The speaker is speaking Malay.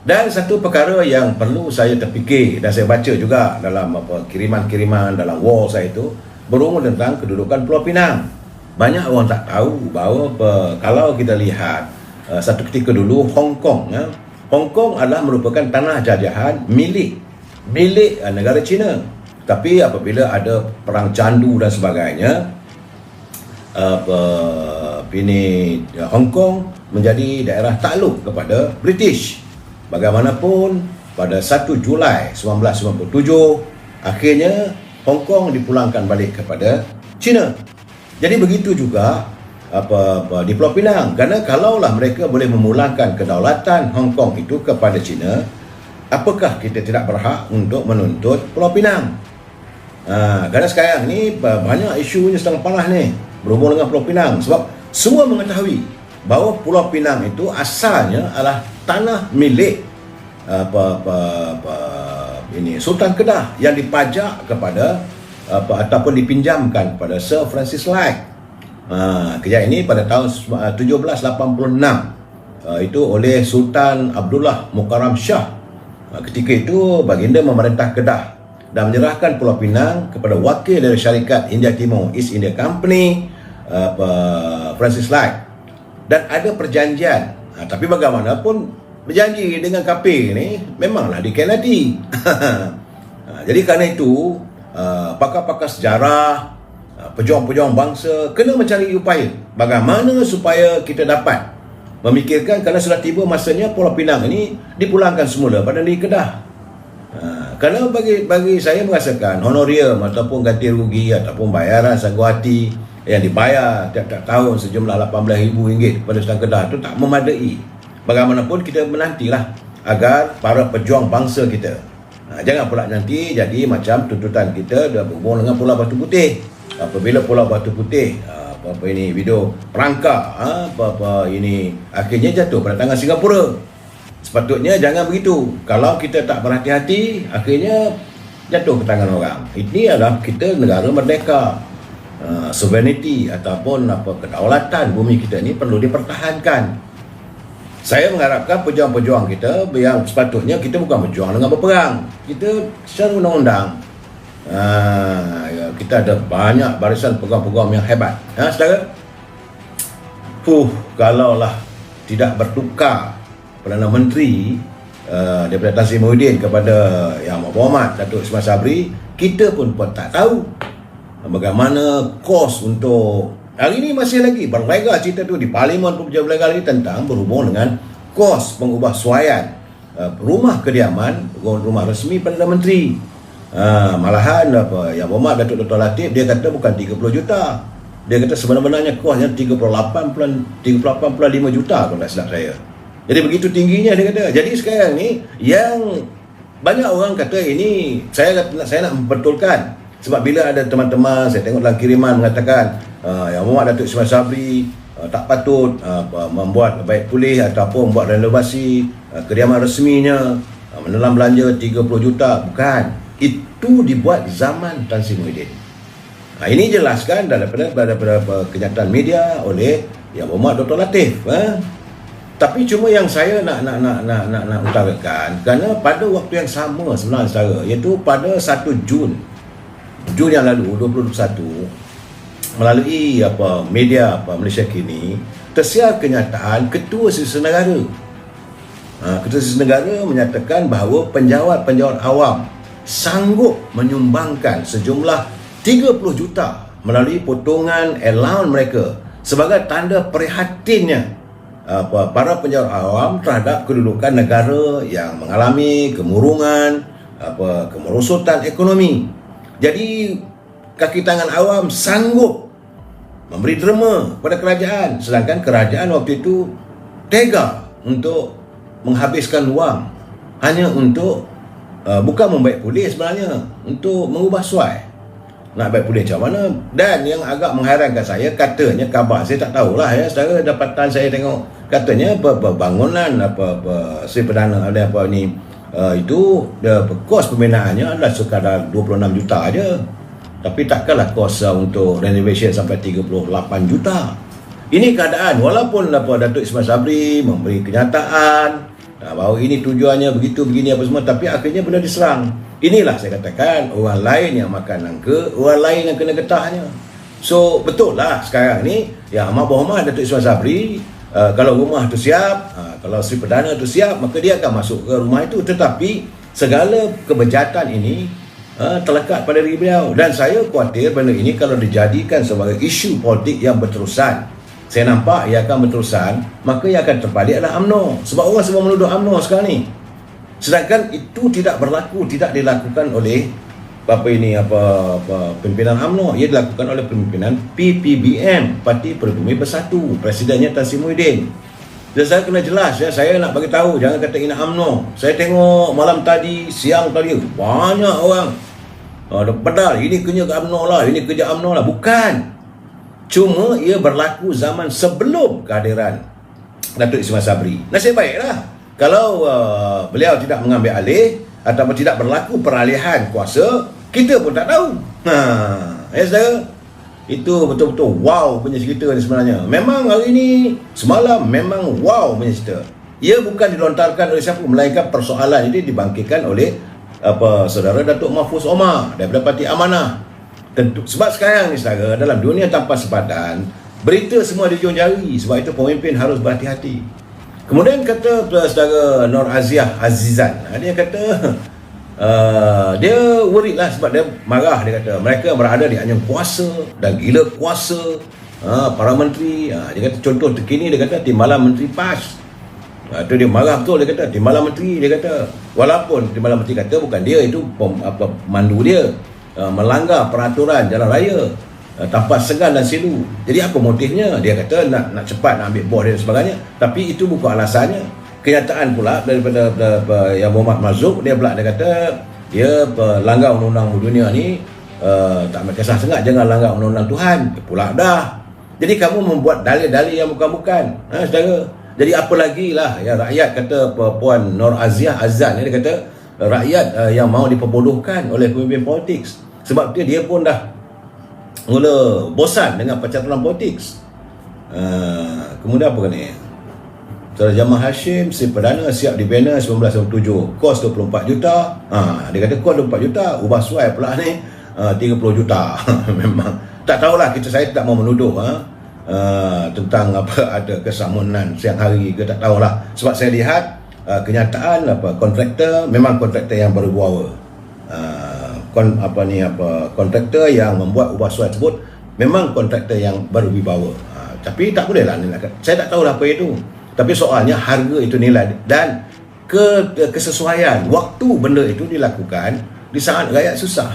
Dan satu perkara yang perlu saya terfikir dan saya baca juga dalam kiriman-kiriman dalam wall saya itu berhubung tentang kedudukan Pulau Pinang. Banyak orang tak tahu bahawa kalau kita lihat satu ketika dulu Hong Kong, Hong Kong adalah merupakan tanah jajahan milik negara China. Tapi apabila ada perang candu dan sebagainya, Hong Kong menjadi daerah takluk kepada British. Bagaimanapun pada 1 Julai 1997 akhirnya Hong Kong dipulangkan balik kepada China. Jadi begitu juga di Pulau Pinang, kerana kalaulah mereka boleh memulangkan kedaulatan Hong Kong itu kepada China, apakah kita tidak berhak untuk menuntut Pulau Pinang? Kerana sekarang ni banyak isunya sedang panas ni berhubung dengan Pulau Pinang, sebab semua mengetahui bahawa Pulau Pinang itu asalnya adalah tanah milik Sultan Kedah yang dipajak kepada ataupun dipinjamkan kepada Sir Francis Drake. Kejadian ini pada tahun 1786 itu oleh Sultan Abdullah Mukarram Shah. Ketika itu baginda memerintah Kedah dan menyerahkan Pulau Pinang kepada wakil dari syarikat India Timur East India Company, Francis Drake. Dan ada perjanjian, tapi bagaimanapun berjanji dengan kafir ni memanglah dikhianati. Jadi kerana itu pakar-pakar sejarah, pejuang-pejuang bangsa kena mencari upaya bagaimana supaya kita dapat memikirkan, kerana sudah tiba masanya Pulau Pinang ini dipulangkan semula pada negeri Kedah. Kerana bagi saya merasakan honorium ataupun ganti rugi ataupun bayaran sanggup hati yang dibayar tiap-tiap tahun sejumlah RM18,000 kepada Sultan Kedah itu tak memadai. Bagaimanapun kita menantilah agar para pejuang bangsa kita, jangan pula nanti jadi macam tuntutan kita berhubung dengan Pulau Batu Putih. Apabila Pulau Batu Putih ini video perangkap ini akhirnya jatuh pada tangan Singapura. Sepatutnya jangan begitu. Kalau kita tak berhati-hati, akhirnya jatuh ke tangan orang. Ini adalah kita negara merdeka. Sovereignty ataupun kedaulatan bumi kita ni perlu dipertahankan. Saya mengharapkan pejuang-pejuang kita yang sepatutnya kita bukan berjuang dengan berperang, kita secara undang-undang. Kita ada banyak barisan peguam-peguam yang hebat, saudara. Kalaulah tidak bertukar Perdana Menteri daripada Tan Sri Muhyiddin kepada Yang Berhormat Datuk Ismail Sabri, kita pun tak tahu bagaimana kos untuk hari ini. Masih lagi berlegar cerita tu di Parlimen pun berlegar lagi tentang berhubung dengan kos pengubah suaian rumah kediaman, rumah resmi Perdana Menteri. Malahan Yang Berhormat Datuk Dr. Latif, dia kata bukan 30 juta. Dia kata sebenarnya kosnya 38.5 juta kalau tak silap saya. Jadi begitu tingginya dia kata. Jadi sekarang ni yang banyak orang kata ini, saya nak membetulkan. Sebab bila ada teman-teman saya tengok dalam kiriman mengatakan Yang Berhormat Datuk Ismail Sabri tak patut membuat baik pulih ataupun membuat renovasi kediaman resminya, menelan belanja 30 juta. Bukan, itu dibuat zaman Tan Sri Muhyiddin. Ini jelaskan daripada kenyataan media oleh Yang Berhormat Dr. Latif. Tapi cuma yang saya nak utarakan, kerana pada waktu yang sama sebenarnya saudara, iaitu pada 1 Jun yang lalu 2021, melalui media Malaysia Kini tersiar kenyataan Ketua Sisir Negara. Ketua Sisir Negara menyatakan bahawa penjawat-penjawat awam sanggup menyumbangkan sejumlah 30 juta melalui potongan allowance mereka sebagai tanda prihatinnya para penjawat awam terhadap kedudukan negara yang mengalami kemurungan, kemerosotan ekonomi. Jadi kaki tangan awam sanggup memberi derma kepada kerajaan, sedangkan kerajaan waktu itu tega untuk menghabiskan wang hanya untuk bukan membaik pulih, sebenarnya untuk mengubah suai. Nak baik pulih macam mana? Dan yang agak mengherankan saya, katanya kabar, saya tak tahulah ya, saudara, dapatan saya tengok katanya bangunan Sri Perdana itu kos pembinaannya adalah sekadar 26 juta aja. Tapi takkanlah kos untuk renovation sampai 38 juta. Ini keadaan walaupun Datuk Ismail Sabri memberi kenyataan bahawa ini tujuannya begitu begini apa semua, tapi akhirnya benda diserang. Inilah saya katakan orang lain yang makan nangka, orang lain yang kena getahnya. So betul lah sekarang ni ya Amat Berhormat Datuk Ismail Sabri, kalau rumah tu siap, kalau Sri Perdana tu siap, maka dia akan masuk ke rumah itu. Tetapi segala kebejatan ini terlekat pada diri beliau, dan saya khawatir benda ini kalau dijadikan sebagai isu politik yang berterusan, saya nampak ia akan berterusan, maka ia akan terbalik adalah UMNO. Sebab orang semua menuduh UMNO sekarang ni, sedangkan itu tidak berlaku, tidak dilakukan oleh pimpinan UMNO. Ia dilakukan oleh pimpinan PPBM, Parti Pribumi Bersatu, presidennya Tan Sri Muhyiddin. Dan saya kena jelas ya, saya nak bagi tahu, jangan kata ini UMNO. Saya tengok malam tadi, siang tadi, banyak orang pedal, ini kerja UMNO lah, ini kerja UMNO lah. Bukan. Cuma ia berlaku zaman sebelum kehadiran Datuk Ismail Sabri. Nasib baiklah kalau beliau tidak mengambil alih ataupun tidak berlaku peralihan kuasa, kita pun tak tahu. Ya saudara, itu betul-betul wow punya cerita ni sebenarnya. Memang hari ni, semalam memang wow punya cerita. Ia bukan dilontarkan oleh siapa, melainkan persoalan ini dibangkitkan oleh saudara Datuk Mahfuz Omar daripada Parti Amanah. Tentu, sebab sekarang ni saudara, dalam dunia tanpa sepadan, berita semua di hujung jari. Sebab itu pemimpin harus berhati-hati. Kemudian kata saudara Nur Aziah Azizan, dia kata dia worried lah sebab dia marah. Dia kata mereka berada di anjing kuasa dan gila kuasa, para menteri. Dia kata contoh terkini, dia kata Timbalan Menteri PAS. Itu dia marah betul. Dia kata Timbalan Menteri, dia kata walaupun Timbalan Menteri kata bukan dia, itu pemandu dia, melanggar peraturan jalan raya tanpa segan dan silu. Jadi apa motifnya? Dia kata nak cepat nak ambil bos dan sebagainya. Tapi itu bukan alasannya. Kenyataan pula daripada Yang Muhammad Mazuk, dia pula dia kata dia langgar undang-undang dunia ni, tak kisah sengat, jangan langgar undang-undang Tuhan. Pula dah. Jadi kamu membuat dalil-dalil yang bukan-bukan, saudara. Jadi apa lagi lah ya, rakyat kata Puan Nur Aziah Azan, dia kata rakyat yang mahu diperbodohkan oleh pemimpin politik. Sebab dia pun dah mula bosan dengan percaturan politik. Kemudian apa ni? Saudara Jamal Hashim, Sri Perdana siap dibina 1997, kos 24 juta. Dia kata kos 24 juta, ubah suai pula ni 30 juta. Memang tak tahulah, saya tak mau menuduh tentang ada kesamunan siang hari ke, tak tahulah. Sebab saya lihat kenyataan kontraktor memang kontraktor yang berwibawa. Kontraktor yang membuat ubah suai tersebut memang kontraktor yang berwibawa. Tapi tak boleh lah, saya tak tahulah apa itu. Tapi soalnya harga itu nilai dan kesesuaian waktu benda itu dilakukan di saat rakyat susah.